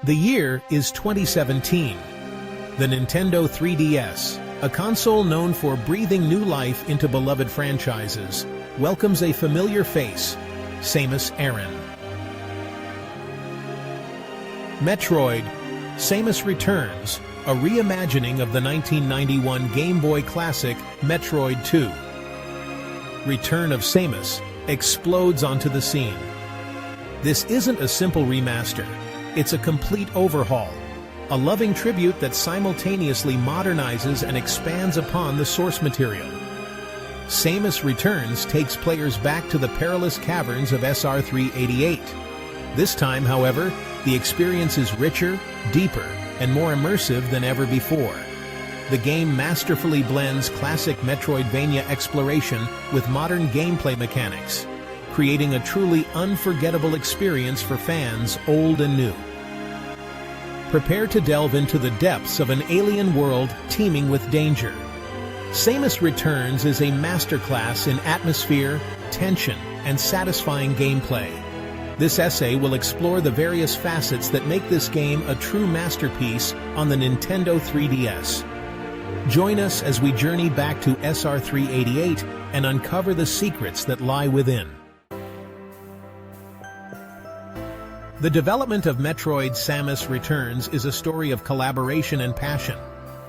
The year is 2017. The Nintendo 3DS, a console known for breathing new life into beloved franchises, welcomes a familiar face, Samus Aran. Metroid: Samus Returns, a reimagining of the 1991 Game Boy classic Metroid 2. Return of Samus explodes onto the scene. This isn't a simple remaster, it's a complete overhaul, a loving tribute that simultaneously modernizes and expands upon the source material. Samus Returns takes players back to the perilous caverns of SR388. This time, however, the experience is richer, deeper, and more immersive than ever before. The game masterfully blends classic Metroidvania exploration with modern gameplay mechanics, creating a truly unforgettable experience for fans old and new. Prepare to delve into the depths of an alien world teeming with danger. Samus Returns is a masterclass in atmosphere, tension, and satisfying gameplay. This essay will explore the various facets that make this game a true masterpiece on the Nintendo 3DS. Join us as we journey back to SR388 and uncover the secrets that lie within. The development of Metroid: Samus Returns is a story of collaboration and passion.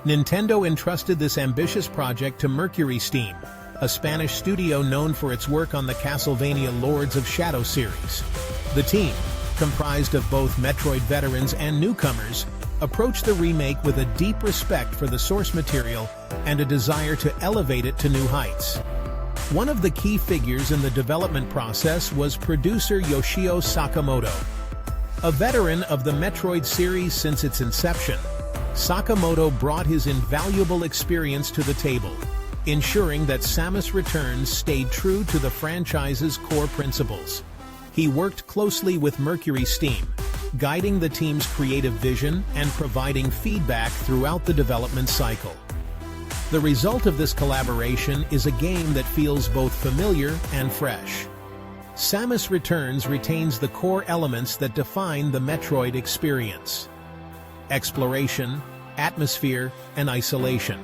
Nintendo entrusted this ambitious project to Mercury Steam, a Spanish studio known for its work on the Castlevania Lords of Shadow series. The team, comprised of both Metroid veterans and newcomers, approached the remake with a deep respect for the source material and a desire to elevate it to new heights. One of the key figures in the development process was producer Yoshio Sakamoto. A veteran of the Metroid series since its inception, Sakamoto brought his invaluable experience to the table, ensuring that Samus Returns stayed true to the franchise's core principles. He worked closely with Mercury Steam, guiding the team's creative vision and providing feedback throughout the development cycle. The result of this collaboration is a game that feels both familiar and fresh. Samus Returns retains the core elements that define the Metroid experience: exploration, atmosphere, and isolation.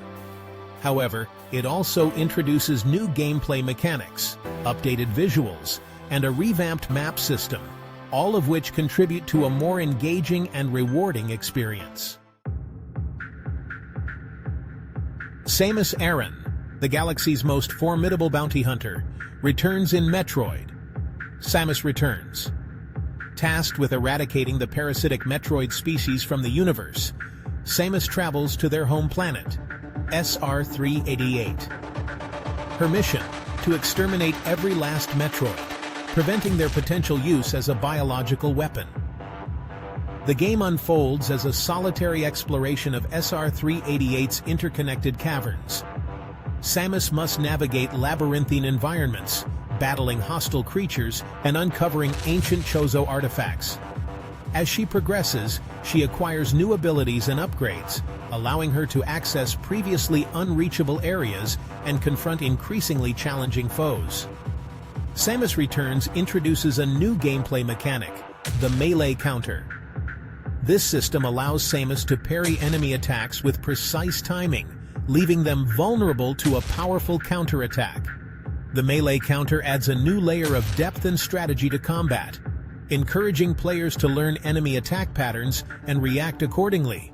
However, it also introduces new gameplay mechanics, updated visuals, and a revamped map system, all of which contribute to a more engaging and rewarding experience. Samus Aran, the galaxy's most formidable bounty hunter, returns in Metroid: Samus Returns. Tasked with eradicating the parasitic Metroid species from the universe, Samus travels to their home planet, SR388. Her mission: to exterminate every last Metroid, preventing their potential use as a biological weapon. The game unfolds as a solitary exploration of SR388's interconnected caverns. Samus must navigate labyrinthine environments, battling hostile creatures and uncovering ancient Chozo artifacts. As she progresses, she acquires new abilities and upgrades, allowing her to access previously unreachable areas and confront increasingly challenging foes. Samus Returns introduces a new gameplay mechanic, the melee counter. This system allows Samus to parry enemy attacks with precise timing, leaving them vulnerable to a powerful counterattack. The melee counter adds a new layer of depth and strategy to combat, encouraging players to learn enemy attack patterns and react accordingly.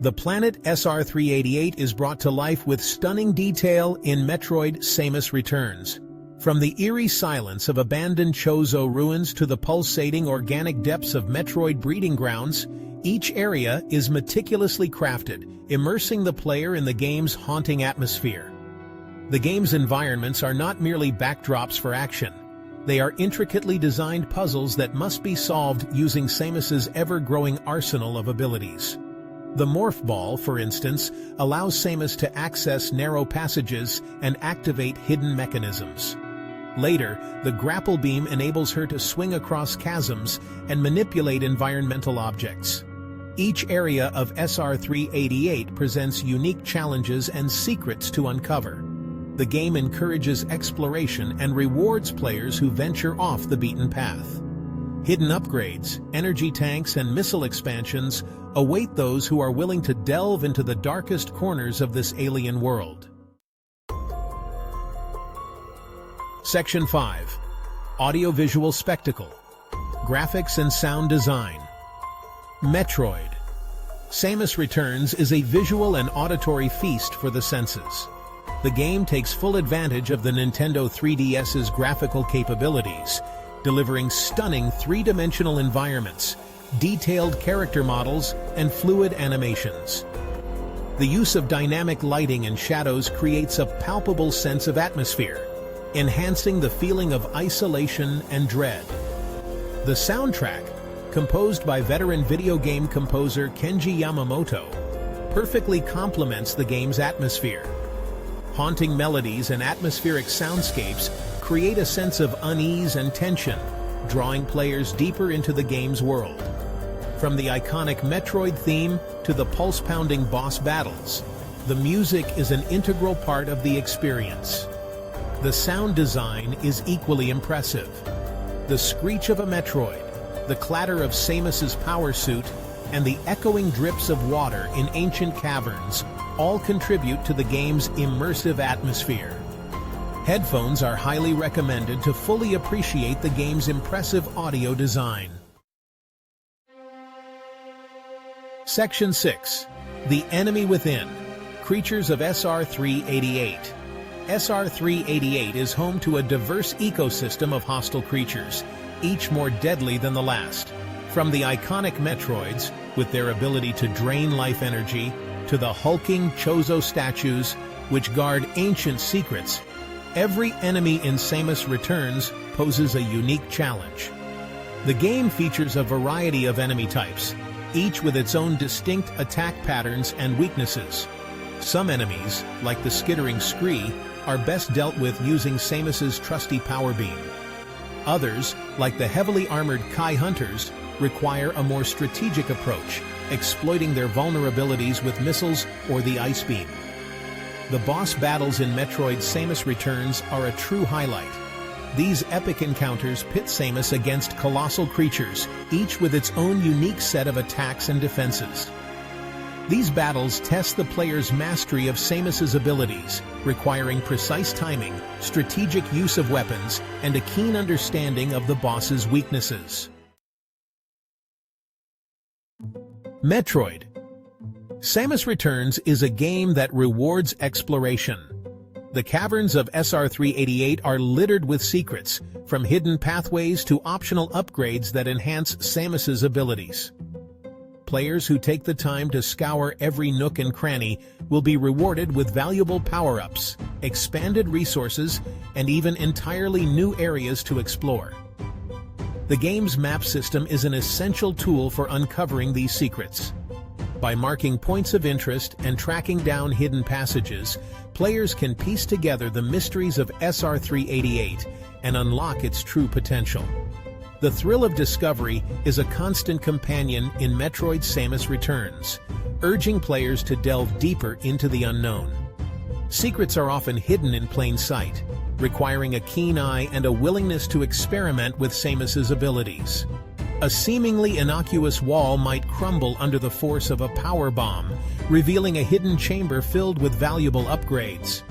The planet SR388 is brought to life with stunning detail in Metroid: Samus Returns. From the eerie silence of abandoned Chozo ruins to the pulsating organic depths of Metroid breeding grounds, each area is meticulously crafted, immersing the player in the game's haunting atmosphere. The game's environments are not merely backdrops for action. They are intricately designed puzzles that must be solved using Samus's ever-growing arsenal of abilities. The Morph Ball, for instance, allows Samus to access narrow passages and activate hidden mechanisms. Later, the Grapple Beam enables her to swing across chasms and manipulate environmental objects. Each area of SR388 presents unique challenges and secrets to uncover. The game encourages exploration and rewards players who venture off the beaten path. Hidden upgrades, energy tanks, and missile expansions await those who are willing to delve into the darkest corners of this alien world. Section 5. Audiovisual Spectacle. Graphics and Sound Design. Metroid. Samus Returns is a visual and auditory feast for the senses. The game takes full advantage of the Nintendo 3DS's graphical capabilities, delivering stunning three-dimensional environments, detailed character models, and fluid animations. The use of dynamic lighting and shadows creates a palpable sense of atmosphere, enhancing the feeling of isolation and dread. The soundtrack, composed by veteran video game composer Kenji Yamamoto, perfectly complements the game's atmosphere. Haunting melodies and atmospheric soundscapes create a sense of unease and tension, drawing players deeper into the game's world. From the iconic Metroid theme to the pulse-pounding boss battles, the music is an integral part of the experience. The sound design is equally impressive. The screech of a Metroid, the clatter of Samus's power suit, and the echoing drips of water in ancient caverns all contribute to the game's immersive atmosphere. Headphones are highly recommended to fully appreciate the game's impressive audio design. Section 6. The Enemy Within. Creatures of SR-388. SR-388 is home to a diverse ecosystem of hostile creatures, each more deadly than the last. From the iconic Metroids, with their ability to drain life energy, to the hulking Chozo statues, which guard ancient secrets, every enemy in Samus Returns poses a unique challenge. The game features a variety of enemy types, each with its own distinct attack patterns and weaknesses. Some enemies, like the skittering Scree, are best dealt with using Samus's trusty power beam. Others, like the heavily armored Kai Hunters, require a more strategic approach, exploiting their vulnerabilities with missiles or the Ice Beam. The boss battles in Metroid Samus Returns are a true highlight. These epic encounters pit Samus against colossal creatures, each with its own unique set of attacks and defenses. These battles test the player's mastery of Samus's abilities, requiring precise timing, strategic use of weapons, and a keen understanding of the boss's weaknesses. Metroid. Samus Returns is a game that rewards exploration. The caverns of SR-388 are littered with secrets, from hidden pathways to optional upgrades that enhance Samus's abilities. Players who take the time to scour every nook and cranny will be rewarded with valuable power-ups, expanded resources, and even entirely new areas to explore. The game's map system is an essential tool for uncovering these secrets. By marking points of interest and tracking down hidden passages, players can piece together the mysteries of SR-388 and unlock its true potential. The thrill of discovery is a constant companion in Metroid Samus Returns, urging players to delve deeper into the unknown. Secrets are often hidden in plain sight, requiring a keen eye and a willingness to experiment with Samus's abilities. A seemingly innocuous wall might crumble under the force of a power bomb, revealing a hidden chamber filled with valuable upgrades.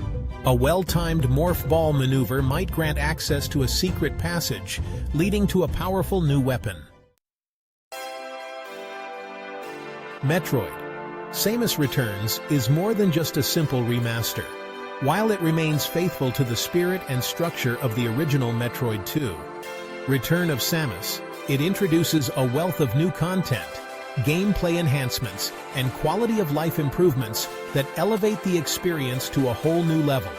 A well-timed morph ball maneuver might grant access to a secret passage, leading to a powerful new weapon. Metroid. Samus Returns is more than just a simple remaster. While it remains faithful to the spirit and structure of the original Metroid 2, Return of Samus, it introduces a wealth of new content, gameplay enhancements, and quality-of-life improvements that elevate the experience to a whole new level.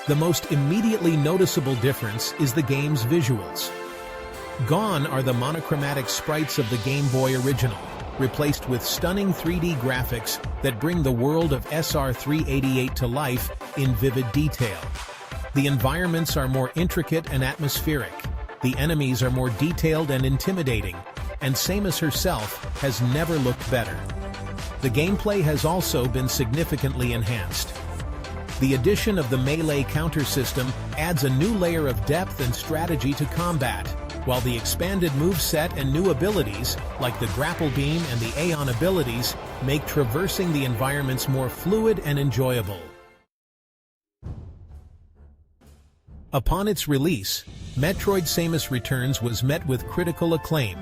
The most immediately noticeable difference is the game's visuals. Gone are the monochromatic sprites of the Game Boy original, replaced with stunning 3D graphics that bring the world of SR-388 to life in vivid detail. The environments are more intricate and atmospheric, the enemies are more detailed and intimidating, and Samus herself has never looked better. The gameplay has also been significantly enhanced. The addition of the melee counter system adds a new layer of depth and strategy to combat, while the expanded moveset and new abilities, like the Grapple Beam and the Aeon abilities, make traversing the environments more fluid and enjoyable. Upon its release, Metroid Samus Returns was met with critical acclaim,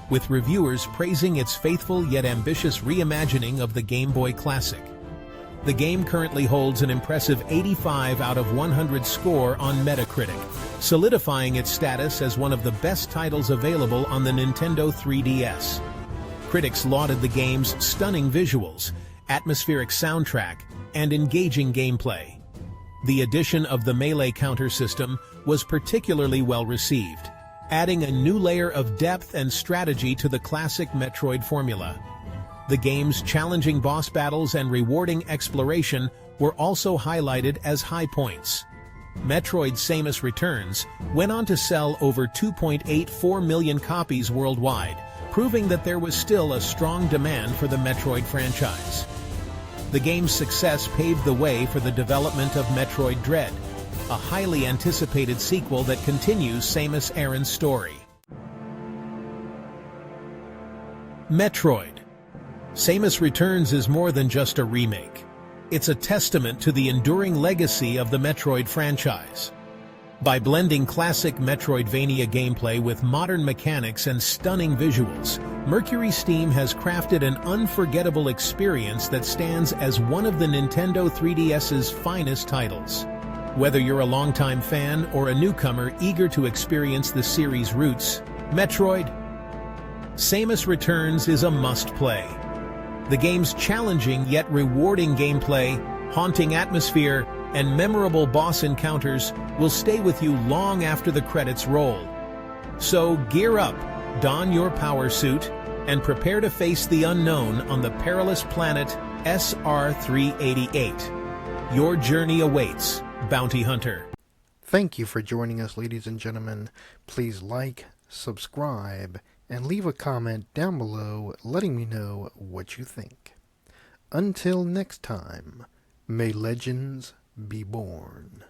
with reviewers praising its faithful yet ambitious reimagining of the Game Boy Classic. The game currently holds an impressive 85 out of 100 score on Metacritic, solidifying its status as one of the best titles available on the Nintendo 3DS. Critics lauded the game's stunning visuals, atmospheric soundtrack, and engaging gameplay. The addition of the melee counter system was particularly well received, adding a new layer of depth and strategy to the classic Metroid formula. The game's challenging boss battles and rewarding exploration were also highlighted as high points. Metroid Samus Returns went on to sell over 2.84 million copies worldwide, proving that there was still a strong demand for the Metroid franchise. The game's success paved the way for the development of Metroid Dread, a highly anticipated sequel that continues Samus Aran's story. Metroid. Samus Returns is more than just a remake. It's a testament to the enduring legacy of the Metroid franchise. By blending classic Metroidvania gameplay with modern mechanics and stunning visuals, Mercury Steam has crafted an unforgettable experience that stands as one of the Nintendo 3DS's finest titles. Whether you're a longtime fan or a newcomer eager to experience the series' roots, Metroid Samus Returns is a must-play. The game's challenging yet rewarding gameplay, haunting atmosphere, and memorable boss encounters will stay with you long after the credits roll. So gear up, don your power suit, and prepare to face the unknown on the perilous planet SR-388. Your journey awaits, Bounty Hunter. Thank you for joining us, ladies and gentlemen. Please like, subscribe, and leave a comment down below letting me know what you think. Until next time, may legends be born.